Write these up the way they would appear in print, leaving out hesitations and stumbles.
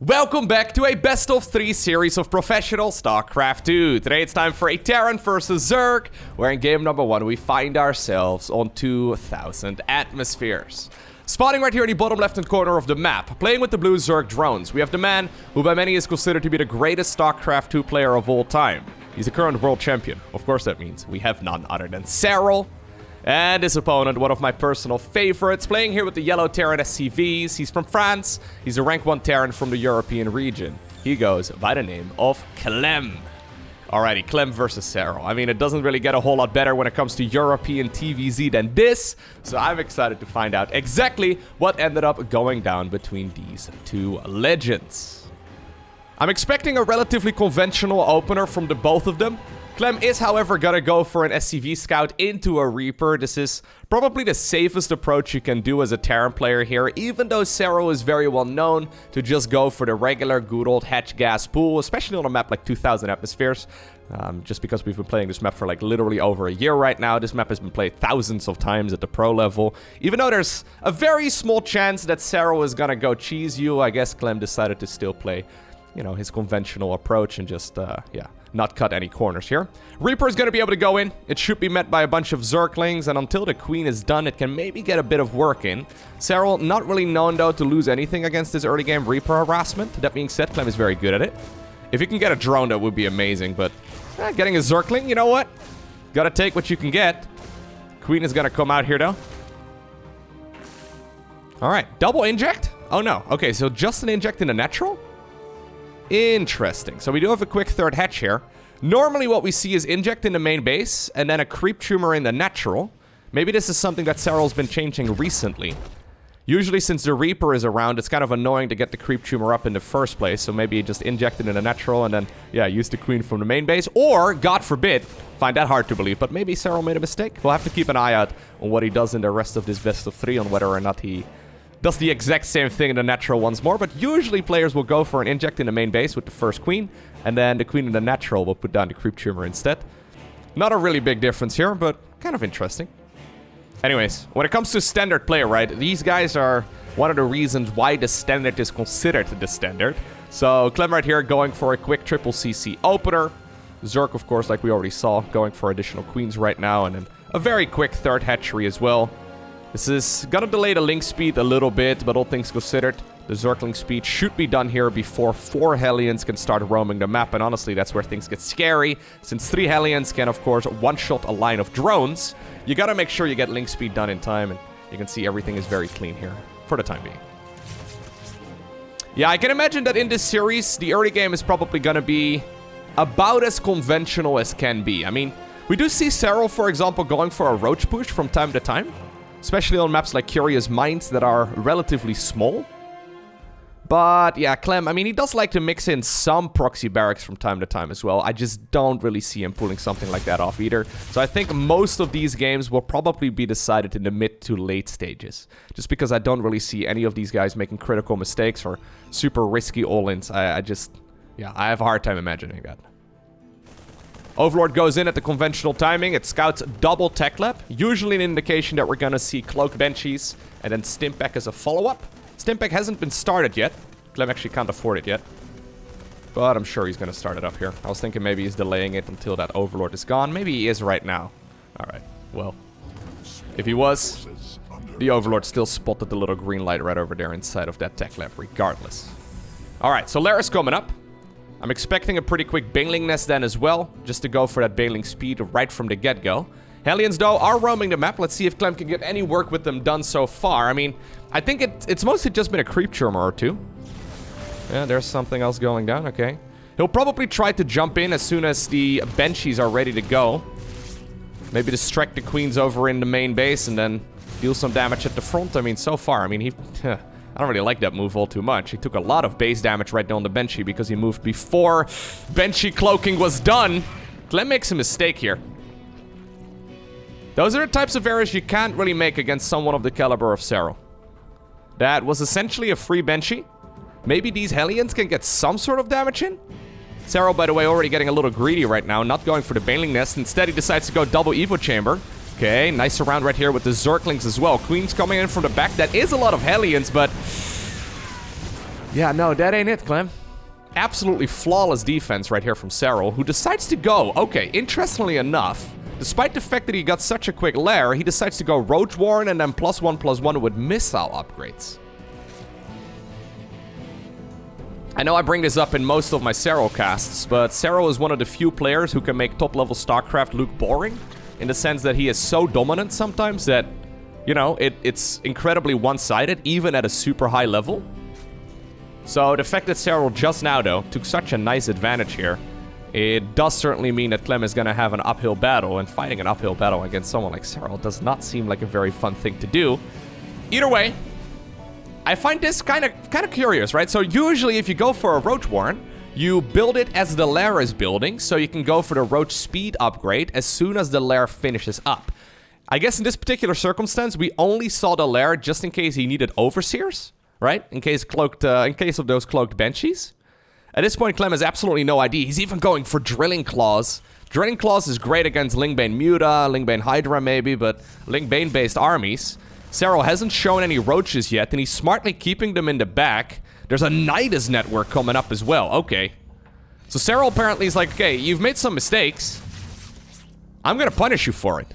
Welcome back to a best-of-3 series of professional StarCraft 2. Today it's time for a Terran versus Zerg, where in game number 1 we find ourselves on 2,000 atmospheres. Spawning right here in the bottom left-hand corner of the map, playing with the blue Zerg drones, we have the man who by many is considered to be the greatest StarCraft 2 player of all time. He's the current world champion. Of course that means we have none other than Serral. And his opponent, one of my personal favorites, playing here with the yellow Terran SCVs. He's from France. He's a rank 1 Terran from the European region. He goes by the name of Clem. Alrighty, Clem versus Serral. I mean, it doesn't really get a whole lot better when it comes to European TVZ than this. So I'm excited to find out exactly what ended up going down between these two legends. I'm expecting a relatively conventional opener from the both of them. Clem is, however, gonna go for an SCV scout into a Reaper. This is probably the safest approach you can do as a Terran player here, even though Serral is very well known to just go for the regular good old hatch gas pool, especially on a map like 2,000 atmospheres. Just because we've been playing this map for like literally over a year right now. This map has been played thousands of times at the pro level. Even though there's a very small chance that Serral is gonna go cheese you, I guess Clem decided to still play, you know, his conventional approach and just, not cut any corners here. Reaper is going to be able to go in. It should be met by a bunch of Zerglings, and until the Queen is done, it can maybe get a bit of work in. Serral, not really known, though, to lose anything against this early game Reaper harassment. That being said, Clem is very good at it. If you can get a drone, that would be amazing, but getting a Zergling, you know what? Gotta take what you can get. Queen is going to come out here, though. Alright, double inject? Oh, no. Okay, so just an inject in a natural? Interesting. So we do have a quick third hatch here. Normally what we see is inject in the main base and then a creep tumor in the natural. Maybe this is something that Serral's been changing recently. Usually since the Reaper is around, it's kind of annoying to get the creep tumor up in the first place. So maybe just inject it in the natural and then, yeah, use the Queen from the main base. Or, God forbid, find that hard to believe, but maybe Serral made a mistake. We'll have to keep an eye out on what he does in the rest of this best-of-3 on whether or not he does the exact same thing in the natural once more, but usually players will go for an inject in the main base with the first Queen, and then the Queen in the natural will put down the creep tumor instead. Not a really big difference here, but kind of interesting. Anyways, when it comes to standard play, right, these guys are one of the reasons why the standard is considered the standard. So Clem right here going for a quick triple CC opener. Zerg, of course, like we already saw, going for additional Queens right now, and then a very quick third hatchery as well. This is gonna delay the link speed a little bit, but all things considered, the Zergling speed should be done here before 4 Hellions can start roaming the map, and honestly, that's where things get scary. Since 3 Hellions can, of course, one-shot a line of drones, you gotta make sure you get link speed done in time, and you can see everything is very clean here, for the time being. Yeah, I can imagine that in this series, the early game is probably gonna be about as conventional as can be. I mean, we do see Serral, for example, going for a Roach push from time to time. Especially on maps like Curious Minds that are relatively small. But yeah, Clem, I mean, he does like to mix in some proxy barracks from time to time as well. I just don't really see him pulling something like that off either. So I think most of these games will probably be decided in the mid to late stages. Just because I don't really see any of these guys making critical mistakes or super risky all-ins. I have a hard time imagining that. Overlord goes in at the conventional timing. It scouts double tech lab. Usually an indication that we're going to see cloak benchies and then Stimpack as a follow-up. Stimpack hasn't been started yet. Clem actually can't afford it yet. But I'm sure he's going to start it up here. I was thinking maybe he's delaying it until that Overlord is gone. Maybe he is right now. Alright, well. If he was, the Overlord still spotted the little green light right over there inside of that tech lab regardless. Alright, so Laris coming up. I'm expecting a pretty quick Baneling nest then as well, just to go for that Baneling speed right from the get-go. Hellions, though, are roaming the map. Let's see if Clem can get any work with them done so far. I mean, I think it's mostly just been a creep tumor or two. Yeah, there's something else going down, okay. He'll probably try to jump in as soon as the Banshees are ready to go. Maybe distract the Queens over in the main base and then deal some damage at the front. I mean, so far, I mean, he... I don't really like that move all too much. He took a lot of base damage right there on the Banshee because he moved before Banshee cloaking was done. Clem makes a mistake here. Those are the types of errors you can't really make against someone of the caliber of Serral. That was essentially a free Banshee. Maybe these Hellions can get some sort of damage in? Serral, by the way, already getting a little greedy right now, not going for the Baneling Nest. Instead, he decides to go double Evo Chamber. Okay, nice round right here with the Zerglings as well. Queen's coming in from the back. That is a lot of Hellions, but Yeah, no, that ain't it, Clem. Absolutely flawless defense right here from Serral, who decides to go. Okay, interestingly enough, despite the fact that he got such a quick lair, he decides to go Roach Warren and then +1/+1 with missile upgrades. I know I bring this up in most of my Serral casts, but Serral is one of the few players who can make top-level StarCraft look boring, in the sense that he is so dominant sometimes that, you know, it's incredibly one-sided, even at a super high level. So the fact that Serral just now, though, took such a nice advantage here, it does certainly mean that Clem is going to have an uphill battle, and fighting an uphill battle against someone like Serral does not seem like a very fun thing to do. Either way, I find this kind of curious, right? So usually if you go for a Roach Warren, you build it as the lair is building, so you can go for the Roach speed upgrade as soon as the lair finishes up. I guess in this particular circumstance, we only saw the lair just in case he needed Overseers, right? In case of those cloaked Banshees. At this point, Clem has absolutely no idea. He's even going for Drilling Claws. Drilling Claws is great against Lingbane Muta, Lingbane Hydra maybe, but Lingbane-based armies. Serral hasn't shown any Roaches yet, and he's smartly keeping them in the back. There's a Nidus network coming up as well. Okay. So Serral apparently is like, okay, you've made some mistakes. I'm gonna punish you for it.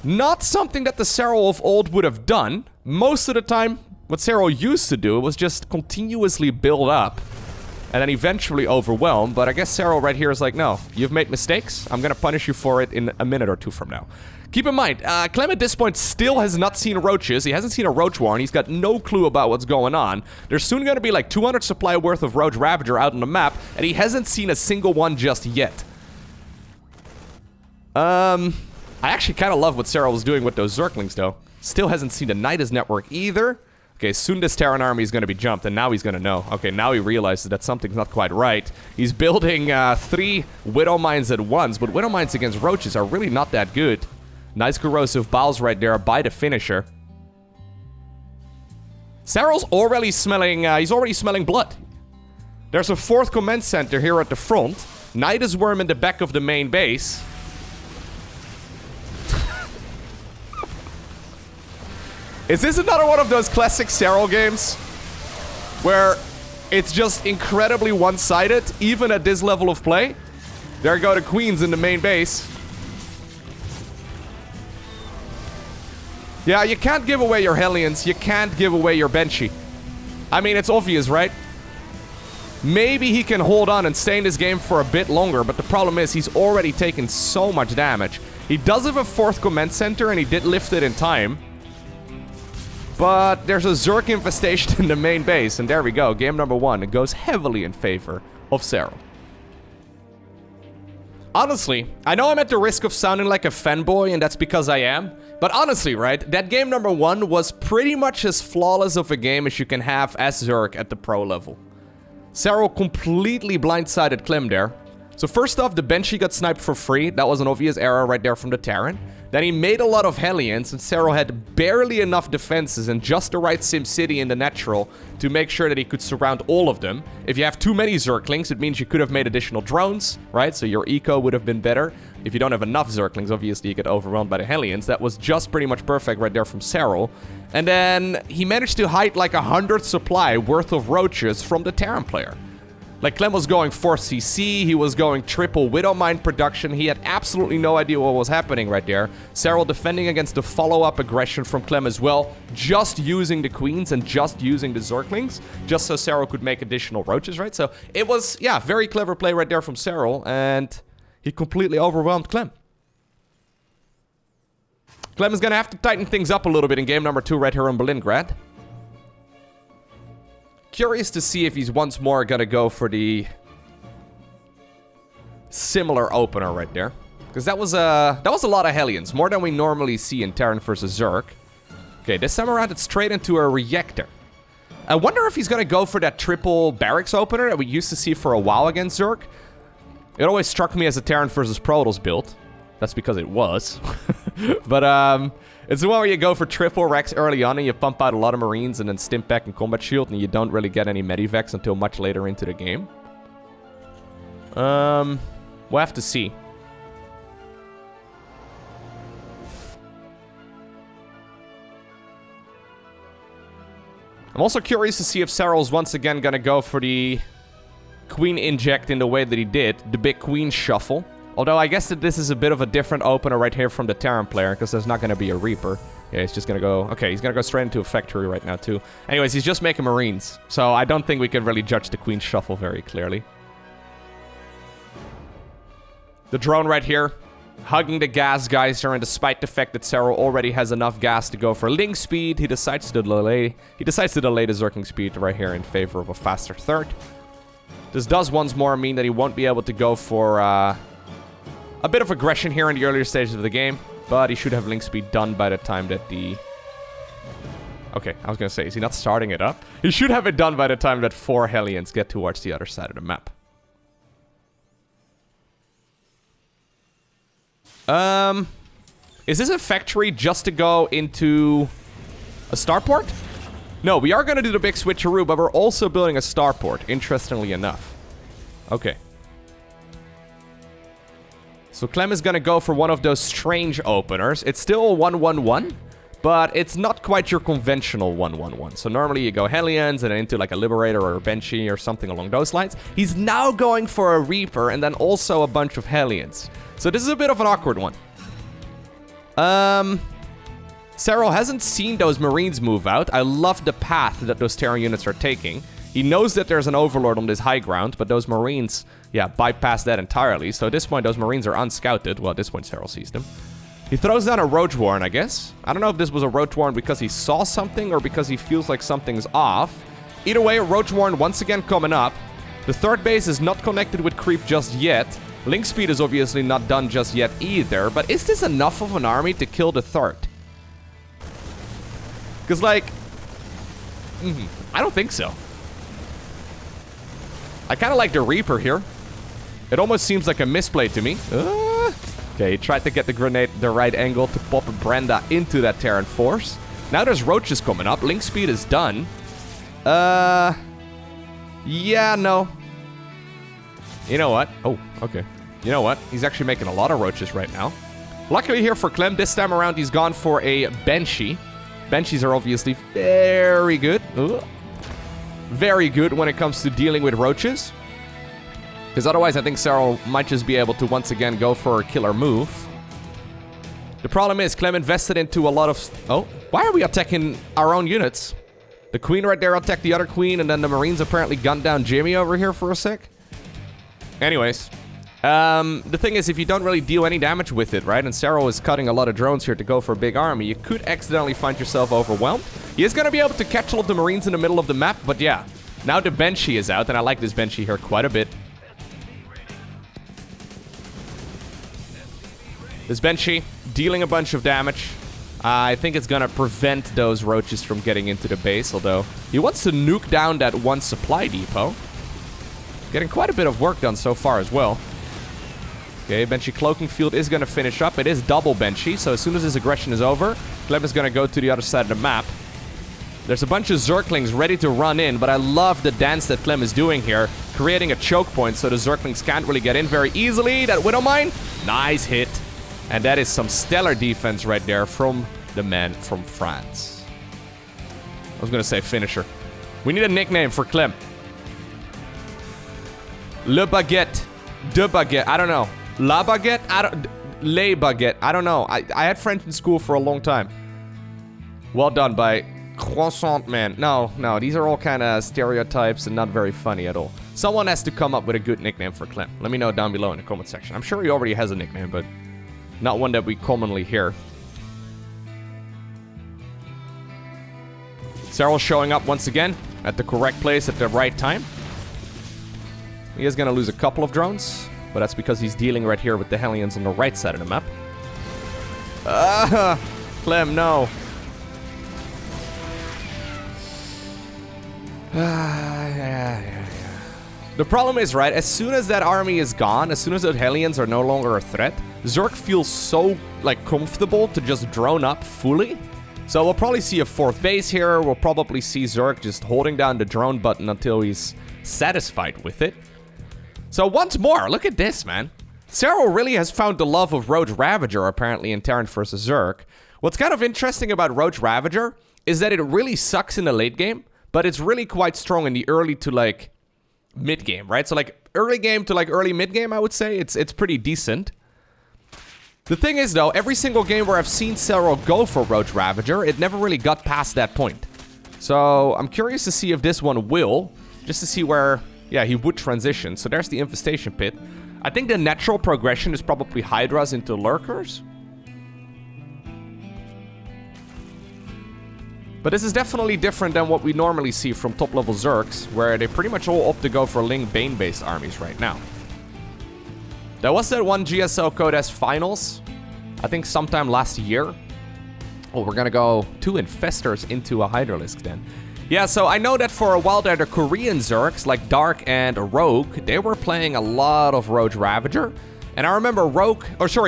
Not something that the Serral of old would have done. Most of the time, what Serral used to do was just continuously build up and then eventually overwhelm. But I guess Serral right here is like, no, you've made mistakes. I'm gonna punish you for it in a minute or two from now. Keep in mind, Clem at this point still has not seen Roaches. He hasn't seen a Roach Warren. He's got no clue about what's going on. There's soon going to be like 200 supply worth of Roach Ravager out on the map, and he hasn't seen a single one just yet. I actually kind of love what Serral was doing with those Zerglings, though. Still hasn't seen the Nidus network either. Okay, soon this Terran army is going to be jumped, and now he's going to know. Okay, now he realizes that something's not quite right. He's building 3 Widow Mines at once, but Widow Mines against Roaches are really not that good. Nice corrosive balls right there by the finisher. Serral's already smelling, he's already smelling blood. There's a 4th command center here at the front. Nidus Worm in the back of the main base. Is this another one of those classic Serral games? Where it's just incredibly one-sided, even at this level of play? There go the Queens in the main base. Yeah, you can't give away your Hellions. You can't give away your Banshee. I mean, it's obvious, right? Maybe he can hold on and stay in this game for a bit longer, but the problem is he's already taken so much damage. He does have a 4th command center, and he did lift it in time. But there's a Zerg infestation in the main base, and there we go. Game number 1. It goes heavily in favor of Serral. Honestly, I know I'm at the risk of sounding like a fanboy, and that's because I am. But honestly, right, that game number 1 was pretty much as flawless of a game as you can have as Zerg at the pro level. Serral completely blindsided Clem there. So first off, the Banshee got sniped for free. That was an obvious error right there from the Terran. Then he made a lot of Hellions, and Serral had barely enough defenses and just the right SimCity in the natural to make sure that he could surround all of them. If you have too many Zerglings, it means you could have made additional drones, right? So your eco would have been better. If you don't have enough Zerglings, obviously you get overwhelmed by the Hellions. That was just pretty much perfect right there from Serral. And then he managed to hide like 100 supply worth of Roaches from the Terran player. Like, Clem was going 4cc, he was going triple Widow Mine production, he had absolutely no idea what was happening right there. Serral defending against the follow-up aggression from Clem as well, just using the Queens and just using the Zerglings, just so Serral could make additional Roaches, right? So, it was, yeah, very clever play right there from Serral, and he completely overwhelmed Clem. Clem is gonna have to tighten things up a little bit in game number 2 right here in Berlingrad. Curious to see if he's once more gonna go for the similar opener right there, because that was a lot of Hellions, more than we normally see in Terran versus Zerg. Okay, this time around it's straight into a reactor. I wonder if he's gonna go for that triple barracks opener that we used to see for a while against Zerg. It always struck me as a Terran versus Protoss build. That's because it was. But it's the one where you go for triple Rex early on and you pump out a lot of Marines and then stimp back and combat shield, and you don't really get any medivacs until much later into the game. We'll have to see. I'm also curious to see if Serral's once again gonna go for the Queen inject in the way that he did. The big Queen shuffle. Although I guess that this is a bit of a different opener right here from the Terran player, because there's not gonna be a Reaper. Yeah, he's just gonna go... Okay, he's gonna go straight into a factory right now, too. Anyways, he's just making Marines. So I don't think we can really judge the Queen shuffle very clearly. The drone right here, hugging the gas geyser, and despite the fact that Serral already has enough gas to go for link speed, he decides to delay the Zergling speed right here in favor of a faster third. This does once more mean that he won't be able to go for a bit of aggression here in the earlier stages of the game. But he should have link speed done by the time that the... Okay, I was gonna say, is he not starting it up? He should have it done by the time that 4 Hellions get towards the other side of the map. Is this a factory just to go into a starport? No, we are gonna do the big switcheroo, but we're also building a starport, interestingly enough. Okay. So Clem is gonna go for one of those strange openers. It's still a 1-1-1, but it's not quite your conventional 1-1-1. So normally you go Hellions and then into like a Liberator or a Banshee or something along those lines. He's now going for a Reaper and then also a bunch of Hellions. So this is a bit of an awkward one. Serral hasn't seen those Marines move out. I love the path that those Terran units are taking. He knows that there's an Overlord on this high ground, but those Marines, yeah, bypass that entirely. So at this point, those Marines are unscouted. Well, at this point, Serral sees them. He throws down a Roach Warren, I guess. I don't know if this was a Roach Warren because he saw something or because he feels like something's off. Either way, a Roach Warren once again coming up. The third base is not connected with creep just yet. Link speed is obviously not done just yet either. But is this enough of an army to kill the third? Because, like... I don't think so. I kind of like the Reaper here. It almost seems like a misplay to me. Okay, he tried to get the grenade the right angle to pop a Brenda into that Terran force. Now there's Roaches coming up. Link speed is done. Yeah, no. You know what? Oh, okay. You know what? He's actually making a lot of Roaches right now. Luckily here for Clem, this time around he's gone for a Banshee. Banshees are obviously very good. Very good when it comes to dealing with Roaches. Because otherwise I think Serral might just be able to once again go for a killer move. The problem is Clem invested into a lot of... Oh, why are we attacking our own units? The Queen right there attacked the other Queen, and then the Marines apparently gunned down Jimmy over here for a sec. Anyways. The thing is, if you don't really deal any damage with it, right? And Serral is cutting a lot of drones here to go for a big army. You could accidentally find yourself overwhelmed. He is going to be able to catch all of the Marines in the middle of the map. But yeah, now the Banshee is out. And I like this Banshee here quite a bit. This Banshee dealing a bunch of damage. I think it's going to prevent those Roaches from getting into the base. Although he wants to nuke down that one supply depot. Getting quite a bit of work done so far as well. Okay, Banshee Cloaking Field is going to finish up. It is double Banshee, so as soon as his aggression is over, Clem is going to go to the other side of the map. There's a bunch of Zerglings ready to run in, but I love the dance that Clem is doing here, creating a choke point so the Zerglings can't really get in very easily. That Widow Mine, nice hit. And that is some stellar defense right there from the man from France. I was going to say finisher. We need a nickname for Clem. Le Baguette. De Baguette. I don't know. La Baguette? Le Baguette. I don't know. I had French in school for a long time. Well done by Croissant Man. No, these are all kind of stereotypes and not very funny at all. Someone has to come up with a good nickname for Clem. Let me know down below in the comment section. I'm sure he already has a nickname, but not one that we commonly hear. Serral showing up once again at the correct place at the right time. He is going to lose a couple of drones, but that's because he's dealing right here with the Hellions on the right side of the map. Clem, no. The problem is, right, as soon as that army is gone, as soon as the Hellions are no longer a threat, Zerg feels so, like, comfortable to just drone up fully. So we'll probably see a fourth base here. We'll probably see Zerg just holding down the drone button until he's satisfied with it. So once more, look at this, man. Serral really has found the love of Roach Ravager, apparently, in Terran vs. Zerg. What's kind of interesting about Roach Ravager is that it really sucks in the late game, but it's really quite strong in the early to like mid game, right? So like early game to like early mid game, I would say it's pretty decent. The thing is though, every single game where I've seen Serral go for Roach Ravager, it never really got past that point. So I'm curious to see if this one will, just to see where, yeah, he would transition. So there's the Infestation Pit. I think the natural progression is probably Hydras into Lurkers. But this is definitely different than what we normally see from top-level Zergs, where they pretty much all opt to go for Ling Bane-based armies right now. There was that one GSL Code S Finals, I think sometime last year. Oh, we're gonna go 2 Infestors into a Hydralisk then. Yeah, so I know that for a while there, the Korean Zergs, like Dark and Rogue, they were playing a lot of Roach Ravager. And I remember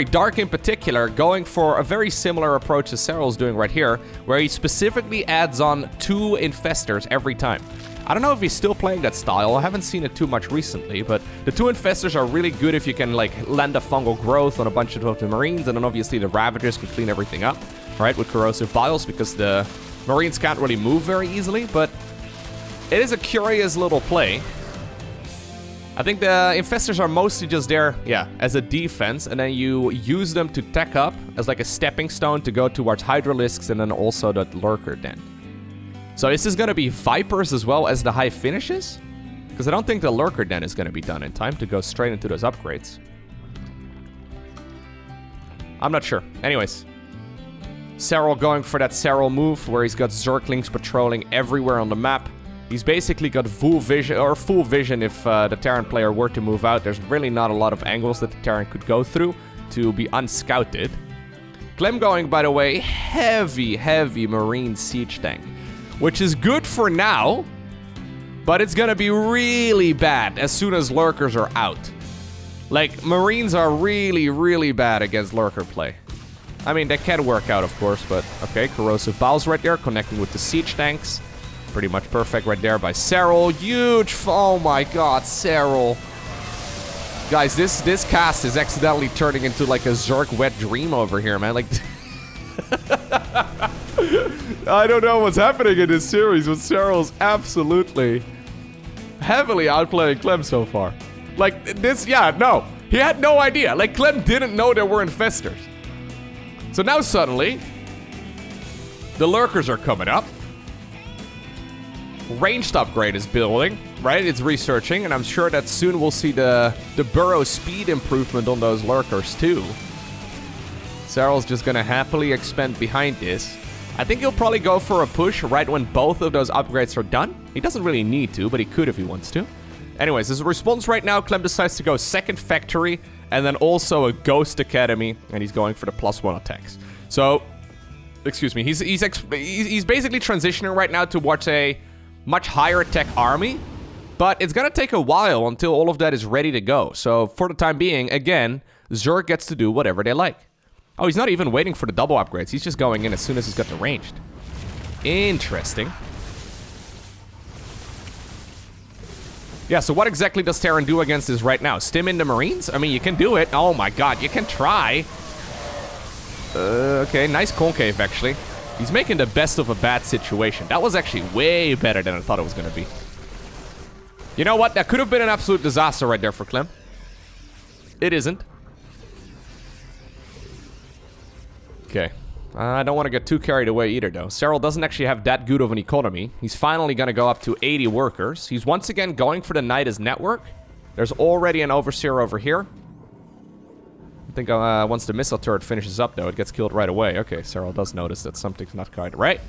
Dark in particular, going for a very similar approach to Serral's doing right here, where he specifically adds on 2 Infestors every time. I don't know if he's still playing that style. I haven't seen it too much recently, but the 2 Infestors are really good if you can like land a fungal growth on a bunch of the Marines, and then obviously the Ravagers can clean everything up, right, with corrosive biles, because the Marines can't really move very easily, but it is a curious little play. I think the Infestors are mostly just there, yeah, as a defense, and then you use them to tech up as like a stepping stone to go towards Hydralisks and then also the Lurker Den. So is this going to be Vipers as well as the high finishes? Because I don't think the Lurker Den is going to be done in time to go straight into those upgrades. I'm not sure. Anyways. Serral going for that Serral move where he's got Zerglings patrolling everywhere on the map. He's basically got full vision if the Terran player were to move out. There's really not a lot of angles that the Terran could go through to be unscouted. Clem going, by the way, heavy Marine siege tank, which is good for now, but it's gonna be really bad as soon as Lurkers are out. Like, Marines are really bad against Lurker play. I mean, they can work out, of course, but okay, corrosive biles right there, connecting with the siege tanks. Pretty much perfect right there by Serral. Huge, oh my god, Serral. Guys, this cast is accidentally turning into like a Zerg wet dream over here, man. Like, I don't know what's happening in this series, but Serral's absolutely heavily outplaying Clem so far. Like, this, yeah, no. He had no idea. Like, Clem didn't know there were Infestors. So now suddenly, the Lurkers are coming up. Ranged upgrade is building, right? It's researching, and I'm sure that soon we'll see the burrow speed improvement on those Lurkers too. Serral's just gonna happily expand behind this. I think he'll probably go for a push right when both of those upgrades are done. He doesn't really need to, but he could if he wants to. Anyways, as a response right now, Clem decides to go second factory and then also a Ghost Academy, and he's going for the +1 attacks. So, excuse me, he's basically transitioning right now towards a much higher tech army, but it's gonna take a while until all of that is ready to go. So for the time being, again, Zerg gets to do whatever they like. Oh, he's not even waiting for the double upgrades. He's just going in as soon as he's got the ranged. Interesting. Yeah, so what exactly does Terran do against this right now? Stim in the Marines? I mean, you can do it. Oh my god, you can try. Okay, nice concave, actually. He's making the best of a bad situation. That was actually way better than I thought it was going to be. You know what? That could have been an absolute disaster right there for Clem. It isn't. Okay. I don't want to get too carried away either, though. Serral doesn't actually have that good of an economy. He's finally going to go up to 80 workers. He's once again going for the Nidus network. There's already an Overseer over here. I think once the missile turret finishes up, though, it gets killed right away. Okay, Serral does notice that something's not quite right.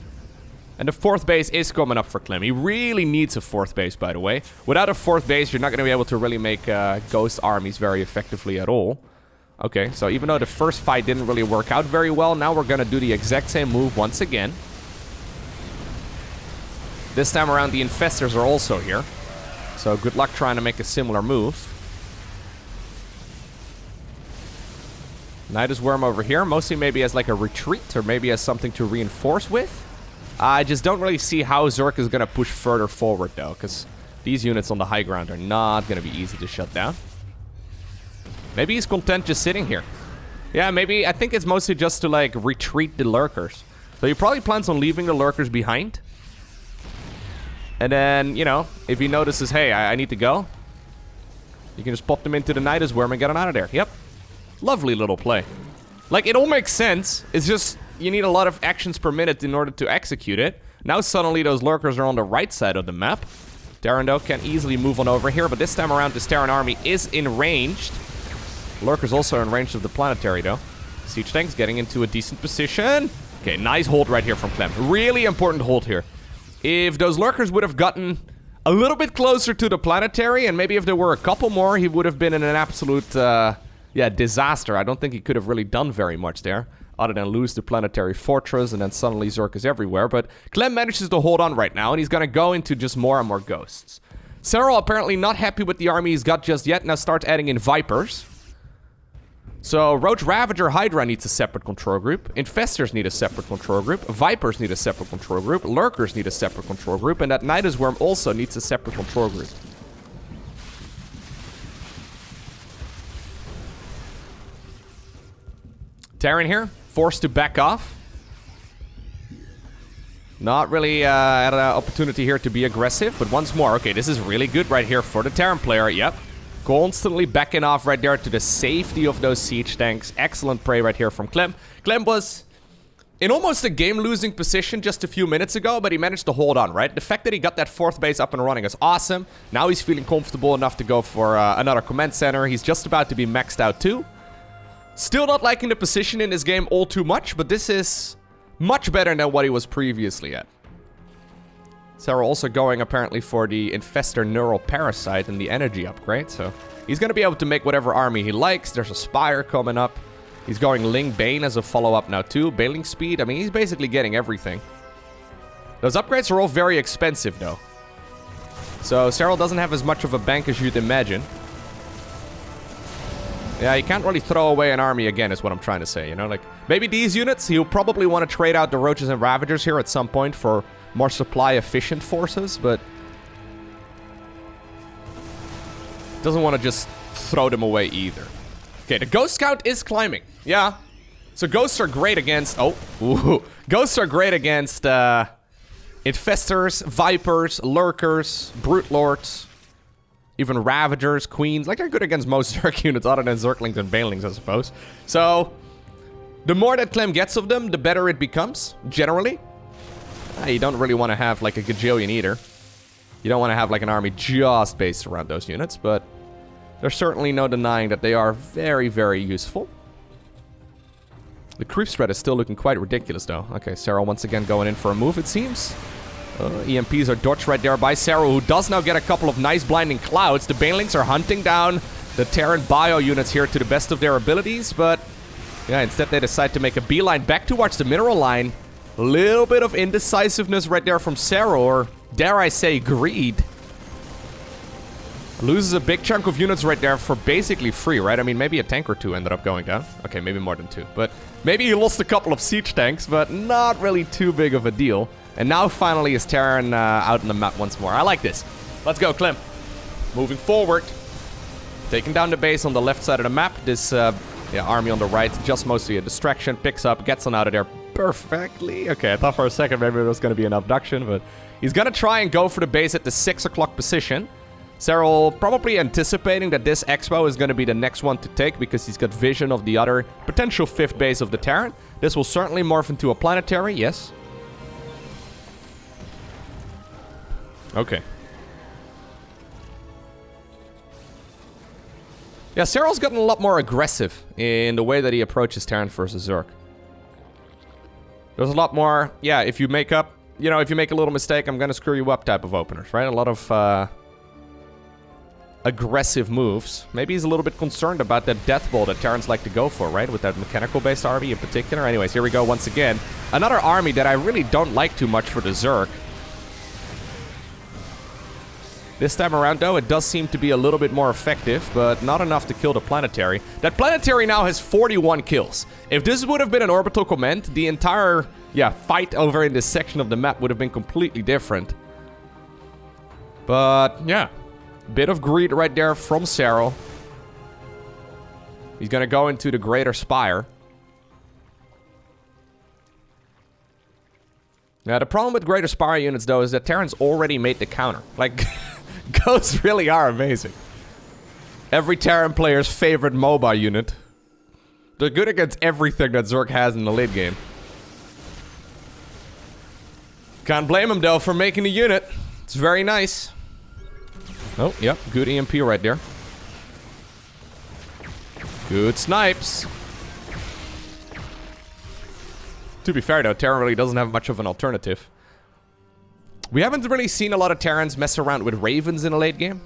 And the 4th base is coming up for Clem. He really needs a 4th base, by the way. Without a 4th base, you're not going to be able to really make ghost armies very effectively at all. Okay, so even though the first fight didn't really work out very well, now we're going to do the exact same move once again. This time around, the Infestors are also here. So good luck trying to make a similar move. Nidus Worm over here, mostly maybe as like a retreat or maybe as something to reinforce with. I just don't really see how Zerg is going to push further forward, though, because these units on the high ground are not going to be easy to shut down. Maybe he's content just sitting here. Yeah, maybe. I think it's mostly just to, like, retreat the Lurkers. So he probably plans on leaving the Lurkers behind. And then, you know, if he notices, hey, I need to go, you can just pop them into the Nidus Worm and get them out of there. Yep. Lovely little play. Like, it all makes sense. It's just, you need a lot of actions per minute in order to execute it. Now suddenly those lurkers are on the right side of the map. Terran, though, can easily move on over here, but this time around, this Terran army is enraged. Lurkers also in range of the planetary, though. Siege tanks getting into a decent position. Okay, nice hold right here from Clem. Really important hold here. If those lurkers would have gotten a little bit closer to the planetary, and maybe if there were a couple more, he would have been in an absolute, disaster. I don't think he could have really done very much there, other than lose the planetary fortress, and then suddenly Zerg is everywhere. But Clem manages to hold on right now, and he's gonna go into just more and more ghosts. Serral apparently not happy with the army he's got just yet, now starts adding in Vipers. So, Roach, Ravager, Hydra needs a separate control group. Infestors need a separate control group. Vipers need a separate control group. Lurkers need a separate control group. And that Nidus Worm also needs a separate control group. Terran here, forced to back off. Not really had an opportunity here to be aggressive, but once more, okay, this is really good right here for the Terran player, yep. Constantly backing off right there to the safety of those siege tanks. Excellent play right here from Clem. Clem was in almost a game-losing position just a few minutes ago, but he managed to hold on, right? The fact that he got that 4th base up and running is awesome. Now he's feeling comfortable enough to go for another command center. He's just about to be maxed out too. Still not liking the position in this game all too much, but this is much better than what he was previously at. Serral also going apparently for the Infestor Neural Parasite and the energy upgrade, so he's going to be able to make whatever army he likes. There's a Spire coming up. He's going Ling Bane as a follow-up now too. Bailing speed, I mean, he's basically getting everything. Those upgrades are all very expensive though. So Serral doesn't have as much of a bank as you'd imagine. Yeah, you can't really throw away an army again is what I'm trying to say, you know? Like, maybe these units, he'll probably want to trade out the Roaches and Ravagers here at some point for more supply-efficient forces, but doesn't want to just throw them away either. Okay, the Ghost count is climbing. Yeah. So Ghosts are great against... Oh. Ooh. Ghosts are great against Infestors, Vipers, Lurkers, Brute Lords, even Ravagers, Queens. Like, they're good against most Zerg units other than Zerglings and Banelings, I suppose. So, the more that Clem gets of them, the better it becomes, generally. You don't really want to have, like, a gajillion either. You don't want to have, like, an army just based around those units, but there's certainly no denying that they are very, very useful. The creep spread is still looking quite ridiculous, though. Okay, Serral once again going in for a move, it seems. EMPs are dodged right there by Serral, who does now get a couple of nice blinding clouds. The Banelings are hunting down the Terran bio units here to the best of their abilities, but yeah, instead they decide to make a beeline back towards the mineral line. A little bit of indecisiveness right there from Serral, or dare I say greed. Loses a big chunk of units right there for basically free, right? I mean, maybe a tank or two ended up going down. Okay, maybe more than 2, but maybe he lost a couple of siege tanks, but not really too big of a deal. And now finally is Terran out on the map once more. I like this. Let's go, Clem. Moving forward. Taking down the base on the left side of the map. This army on the right, just mostly a distraction. Picks up, gets on out of there perfectly. Okay, I thought for a second maybe it was going to be an abduction, but he's going to try and go for the base at the 6 o'clock position. Serral probably anticipating that this Expo is going to be the next one to take because he's got vision of the other potential 5th base of the Terran. This will certainly morph into a planetary, yes. Okay. Yeah, Serral's gotten a lot more aggressive in the way that he approaches Terran versus Zerg. There's a lot more, yeah, if you make up, you know, if you make a little mistake, I'm gonna screw you up type of openers, right? A lot of aggressive moves. Maybe he's a little bit concerned about that death ball that Terrans like to go for, right? With that mechanical-based army in particular. Anyways, here we go once again. Another army that I really don't like too much for the Zerg. This time around, though, it does seem to be a little bit more effective, but not enough to kill the planetary. That planetary now has 41 kills. If this would have been an orbital command, the entire, fight over in this section of the map would have been completely different. But, yeah. Bit of greed right there from Serral. He's gonna go into the Greater Spire. Now, the problem with Greater Spire units, though, is that Terran's already made the counter. Like, ghosts really are amazing. Every Terran player's favorite MOBA unit. They're good against everything that Zerg has in the late game. Can't blame him, though, for making the unit. It's very nice. Oh, yep, good EMP right there. Good snipes. To be fair, though, Terran really doesn't have much of an alternative. We haven't really seen a lot of Terrans mess around with Ravens in a late game.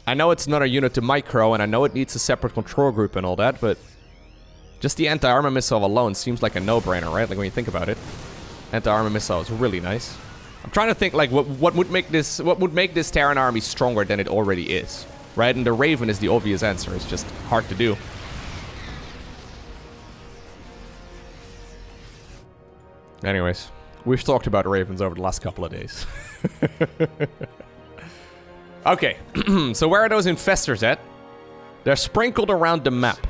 I know it's not a unit to micro, and I know it needs a separate control group and all that, but just the anti-armor missile alone seems like a no-brainer, right? Like, when you think about it. Anti-armor missile is really nice. I'm trying to think, like, what would make this Terran army stronger than it already is, right? And the Raven is the obvious answer. It's just hard to do. Anyways, we've talked about Ravens over the last couple of days. Okay, so where are those infestors at? They're sprinkled around the map.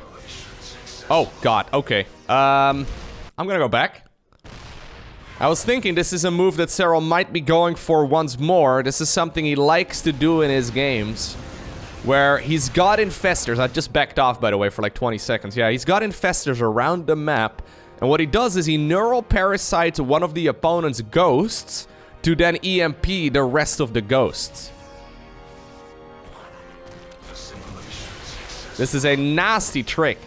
Oh, God, okay. I'm gonna go back. I was thinking this is a move that Serral might be going for once more. This is something he likes to do in his games. Where he's got infestors. I just backed off, by the way, for like 20 seconds. Yeah, he's got infestors around the map. And what he does is he neural parasites one of the opponent's ghosts to then EMP the rest of the ghosts. This is a nasty trick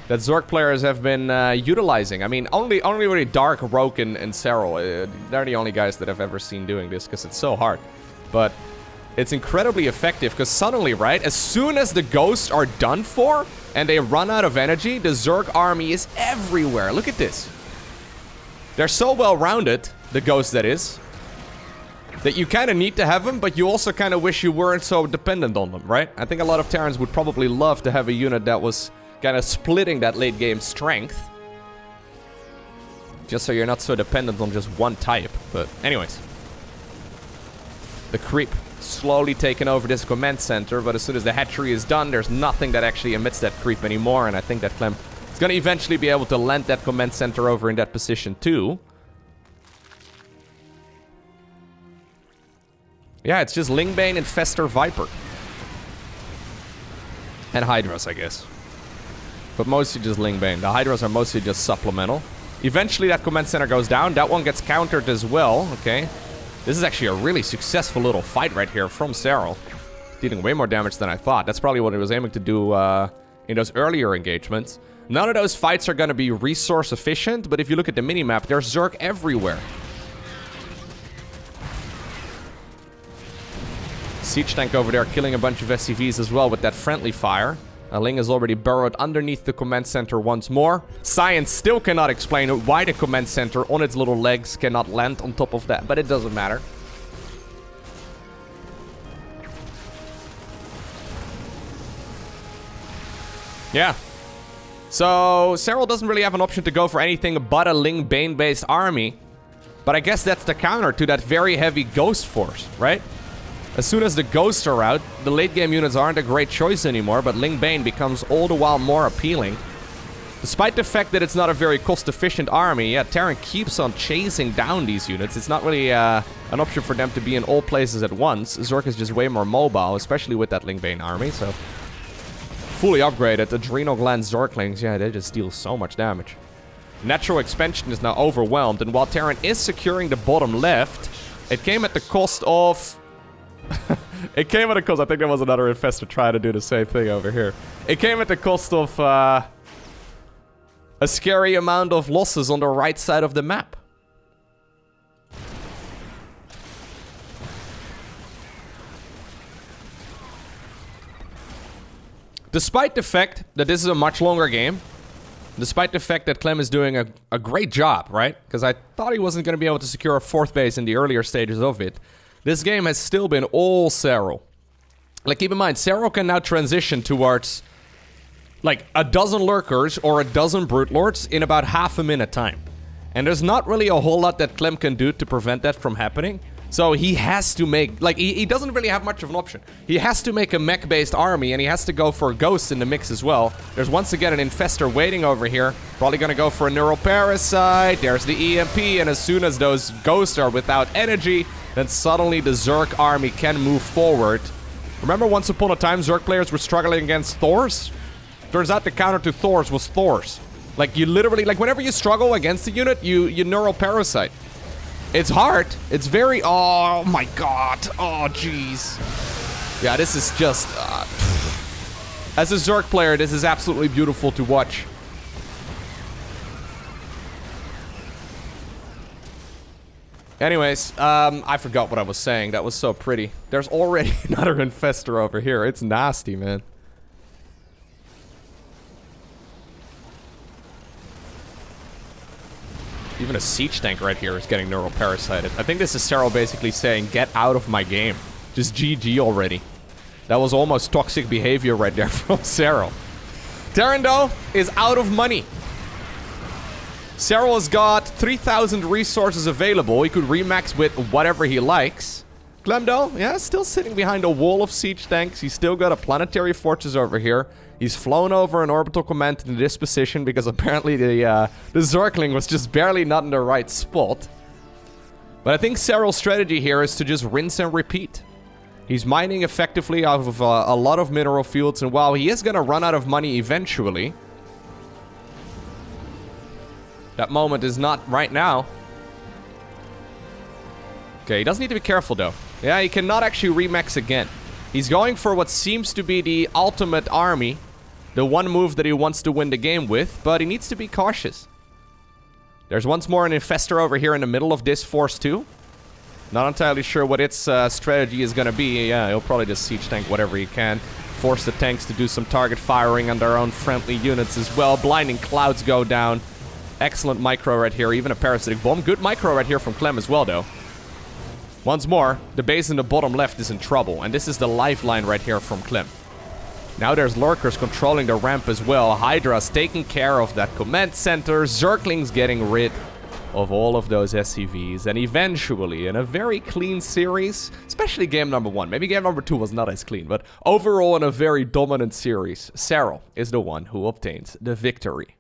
that Zerg players have been utilizing. I mean, only really Dark, Rogue, and Serral. They're the only guys that I've ever seen doing this because it's so hard. But it's incredibly effective because suddenly, right, as soon as the ghosts are done for and they run out of energy, the Zerg army is everywhere. Look at this. They're so well-rounded, the ghosts that is, that you kind of need to have them, but you also kind of wish you weren't so dependent on them, right? I think a lot of Terrans would probably love to have a unit that was kind of splitting that late game strength. Just so you're not so dependent on just one type. But anyways. The creep slowly taking over this command center, but as soon as the hatchery is done, there's nothing that actually emits that creep anymore, and I think that Clem is going to eventually be able to land that command center over in that position too. Yeah, it's just Lingbane, Infestor, Viper. And Hydras, I guess. But mostly just Lingbane. The Hydras are mostly just supplemental. Eventually that command center goes down. That one gets countered as well. Okay. This is actually a really successful little fight right here from Serral. Dealing way more damage than I thought. That's probably what he was aiming to do in those earlier engagements. None of those fights are going to be resource efficient, but if you look at the minimap, there's Zerg everywhere. Siege tank over there killing a bunch of SCVs as well with that friendly fire. Ling is already burrowed underneath the command center once more. Science still cannot explain why the command center on its little legs cannot land on top of that, but it doesn't matter. Yeah. So, Serral doesn't really have an option to go for anything but a Lingbane-based army. But I guess that's the counter to that very heavy Ghost Force, right? As soon as the ghosts are out, the late game units aren't a great choice anymore, but Lingbane becomes all the while more appealing. Despite the fact that it's not a very cost-efficient army, yeah, Terran keeps on chasing down these units. It's not really an option for them to be in all places at once. Zerg is just way more mobile, especially with that Lingbane army, so... Fully upgraded, Adrenal Gland Zerglings, yeah, they just deal so much damage. Natural Expansion is now overwhelmed, and while Terran is securing the bottom left, it came at the cost of... It came at a cost, I think there was another infestor trying to do the same thing over here. It came at the cost of a scary amount of losses on the right side of the map. Despite the fact that this is a much longer game, despite the fact that Clem is doing a great job, right? Because I thought he wasn't going to be able to secure a 4th base in the earlier stages of it. This game has still been all Serral. Like, keep in mind, Serral can now transition towards, like, a dozen Lurkers or a dozen Brute Lords in about half a minute time. And there's not really a whole lot that Clem can do to prevent that from happening. So he has to make, like, he doesn't really have much of an option. He has to make a mech-based army, and he has to go for ghosts in the mix as well. There's once again an infestor waiting over here. Probably gonna go for a neural parasite. There's the EMP, and as soon as those ghosts are without energy, then suddenly the Zerg army can move forward. Remember once upon a time Zerg players were struggling against Thors? Turns out the counter to Thors was Thors. Like, you literally, like, whenever you struggle against a unit, you neural parasite. It's hard. It's very... Oh, my God. Oh, jeez. Yeah, this is just... as a Zerg player, this is absolutely beautiful to watch. Anyways, I forgot what I was saying. That was so pretty. There's already another infestor over here. It's nasty, man. Even a siege tank right here is getting neural parasited. I think this is Serral basically saying, get out of my game. Just GG already. That was almost toxic behavior right there from Serral. Terran, though, is out of money. Serral has got 3,000 resources available. He could remax with whatever he likes. Clem, though, yeah, still sitting behind a wall of siege tanks. He's still got a planetary fortress over here. He's flown over an orbital command in this position because apparently the Zergling was just barely not in the right spot. But I think Serral's strategy here is to just rinse and repeat. He's mining effectively out of a lot of mineral fields, and while he is going to run out of money eventually, that moment is not right now. Okay, he does need to be careful though. Yeah, he cannot actually remax again. He's going for what seems to be the ultimate army. The one move that he wants to win the game with, but he needs to be cautious. There's once more an infestor over here in the middle of this force too. Not entirely sure what its strategy is gonna be. Yeah, he'll probably just siege tank whatever he can. Force the tanks to do some target firing on their own friendly units as well. Blinding clouds go down. Excellent micro right here, even a parasitic bomb. Good micro right here from Clem as well though. Once more, the base in the bottom left is in trouble, and this is the lifeline right here from Clem. Now there's lurkers controlling the ramp as well. Hydra's taking care of that command center. Zergling's getting rid of all of those SCVs. And eventually, in a very clean series, especially game number 1. Maybe game number 2 was not as clean, but overall in a very dominant series, Serral is the one who obtains the victory.